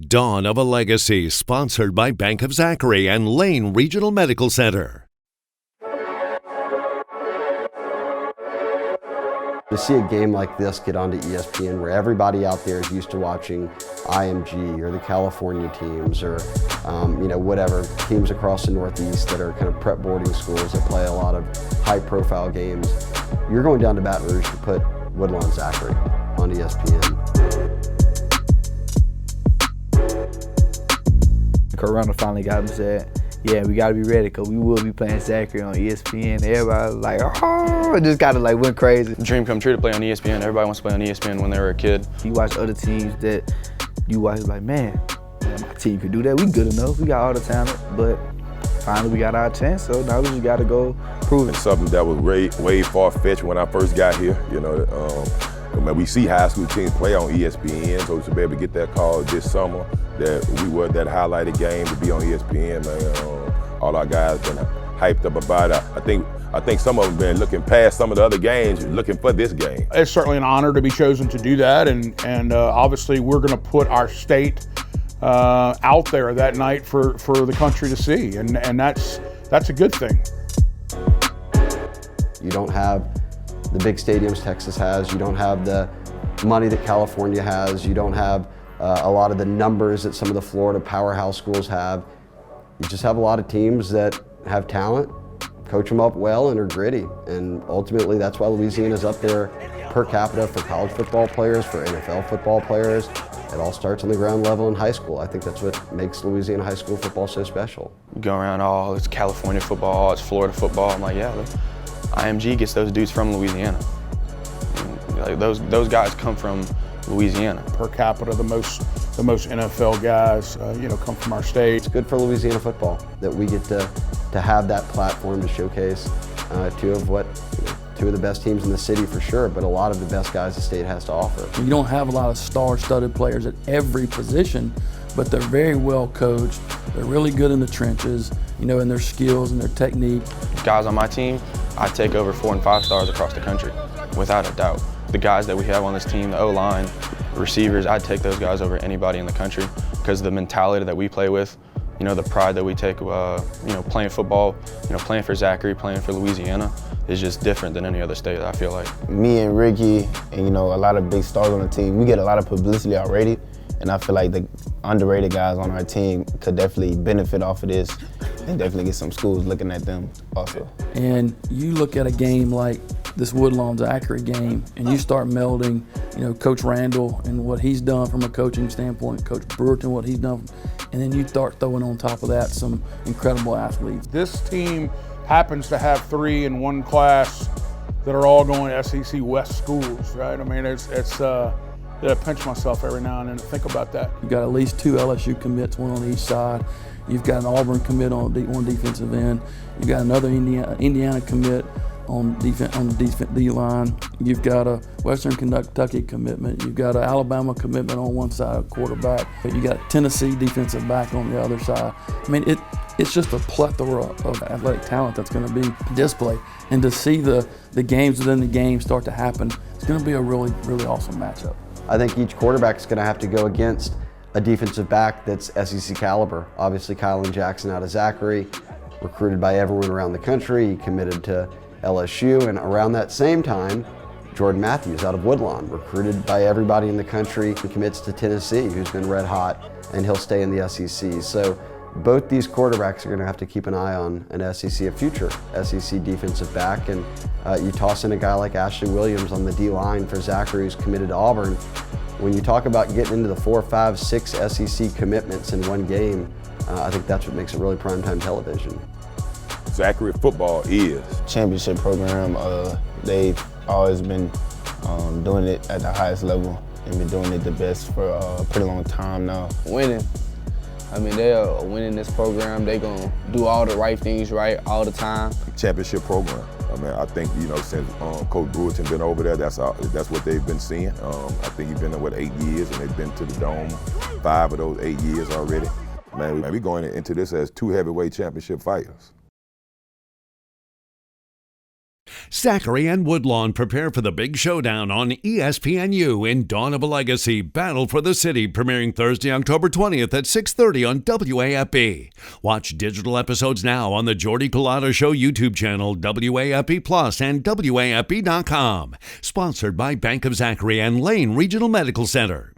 Dawn of a Legacy, sponsored by Bank of Zachary and Lane Regional Medical Center. To see a game like this get onto ESPN where everybody out there is used to watching IMG or the California teams or whatever teams across the Northeast that are kind of prep boarding schools that play a lot of high-profile games, you're going down to Baton Rouge to put Woodlawn Zachary on ESPN. Corona finally got him said, yeah, we gotta be ready because we will be playing Zachary on ESPN. Everybody was like, oh, it just kind of like went crazy. Dream come true to play on ESPN. Everybody wants to play on ESPN when they were a kid. You watch other teams that you watch like, man, my team could do that. We good enough. We got all the talent, but finally we got our chance. So now we just got to go prove it. It's something that was way far-fetched when I first got here. We see high school teams play on ESPN, so to be able to get that call this summer, that we were that highlighted game to be on ESPN, man. All our guys been hyped up about it. I think some of them been looking past some of the other games, looking for this game. It's certainly an honor to be chosen to do that, and obviously we're going to put our state out there that night for the country to see, and that's a good thing. You don't have the big stadiums Texas has. You don't have the money that California has. You don't have a lot of the numbers that some of the Florida powerhouse schools have. You just have a lot of teams that have talent, coach them up well, and are gritty. And ultimately, that's why Louisiana's up there per capita for college football players, for NFL football players. It all starts on the ground level in high school. I think that's what makes Louisiana high school football so special. You go around, it's California football, it's Florida football. I'm like, yeah, IMG gets those dudes from Louisiana. Like those guys come from Louisiana. Per capita, the most NFL guys, come from our state. It's good for Louisiana football that we get to have that platform to showcase two of the best teams in the city for sure, but a lot of the best guys the state has to offer. You don't have a lot of star-studded players at every position, but they're very well coached. They're really good in the trenches, in their skills and their technique. Guys on my team, I take over 4 and 5 stars across the country, without a doubt. The guys that we have on this team, the O-line, receivers, I'd take those guys over anybody in the country because the mentality that we play with, the pride that we take, playing football, playing for Zachary, playing for Louisiana is just different than any other state, I feel like. Me and Rickie and, a lot of big stars on the team, we get a lot of publicity already, and I feel like the underrated guys on our team could definitely benefit off of this and definitely get some schools looking at them also. And you look at a game like this Woodlawn Zachary game, and you start melding, Coach Randall and what he's done from a coaching standpoint, Coach Brewerton, what he's done, and then you start throwing on top of that some incredible athletes. This team happens to have 3 in one class that are all going to SEC West schools, right? I mean, I pinch myself every now and then to think about that. You've got at least 2 LSU commits, one on each side. You've got an Auburn commit on defensive end. You've got another Indiana commit on the D-line. You've got a Western Kentucky commitment. You've got an Alabama commitment on one side, quarterback. But you got Tennessee defensive back on the other side. I mean, it's just a plethora of athletic talent that's going to be displayed. And to see the games within the game start to happen, it's going to be a really, really awesome matchup. I think each quarterback is going to have to go against a defensive back that's SEC caliber. Obviously, Kylan Jackson out of Zachary, recruited by everyone around the country. He committed to LSU, and around that same time, Jordan Matthews out of Woodlawn, recruited by everybody in the country. He commits to Tennessee, who's been red hot, and he'll stay in the SEC. So both these quarterbacks are going to have to keep an eye on a future SEC defensive back. And you toss in a guy like Ashley Williams on the D-line for Zachary, who's committed to Auburn. When you talk about getting into the 4, 5, 6 SEC commitments in one game, I think that's what makes it really primetime television. Zachary football is championship program. They've always been doing it at the highest level and been doing it the best for a pretty long time now. Winning. I mean, they are winning this program. They're going to do all the right things right all the time. Championship program. I mean, I think, since Coach Brewerton been over there, that's what they've been seeing. I think he's been there, 8 years, and they've been to the Dome 5 of those 8 years already. Man, we're going into this as 2 heavyweight championship fighters. Zachary and Woodlawn prepare for the big showdown on ESPNU in Dawn of a Legacy, Battle for the City, premiering Thursday, October 20th at 6:30 on WAFB. Watch digital episodes now on the Jordy Culotta Show YouTube channel, WAFB Plus, and WAFB.com. Sponsored by Bank of Zachary and Lane Regional Medical Center.